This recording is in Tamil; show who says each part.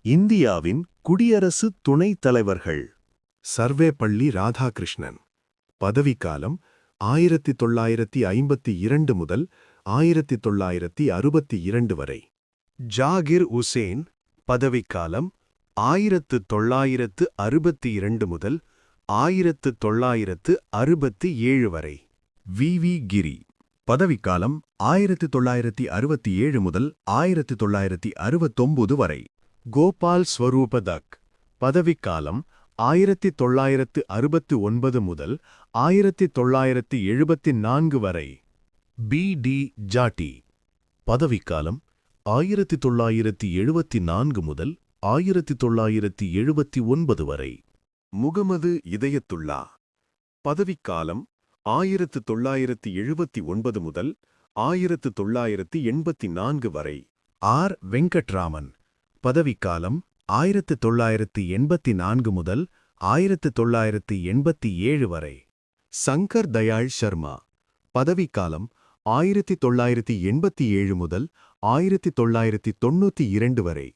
Speaker 1: இந்தியாவின் குடியரசு துணைத் தலைவர்கள்.
Speaker 2: சர்வேபள்ளி ராதாகிருஷ்ணன். பதவிக்காலம் 1952 முதல் 1962 வரை.
Speaker 3: ஜாகிர் உசேன். பதவிக்காலம் 1962 முதல் 1967 வரை.
Speaker 2: வி கிரி. பதவிக்காலம் 1967 முதல் 1969 வரை.
Speaker 3: கோபால் ஸ்வரூபதக். பதவிக்காலம் 1969 முதல் 1974 வரை.
Speaker 2: பி ஜாட்டி. பதவிக்காலம் 1974 முதல் 1979 வரை.
Speaker 3: முகமது இதயத்துல்லா. பதவிக்காலம் 1979 முதல் 1984 வரை.
Speaker 2: ஆர் வெங்கட்ராமன். பதவிக்காலம் 1984 முதல் 1987 வரை.
Speaker 3: சங்கர் தயாள் சர்மா. பதவிக்காலம் 1987 முதல் 1992 வரை.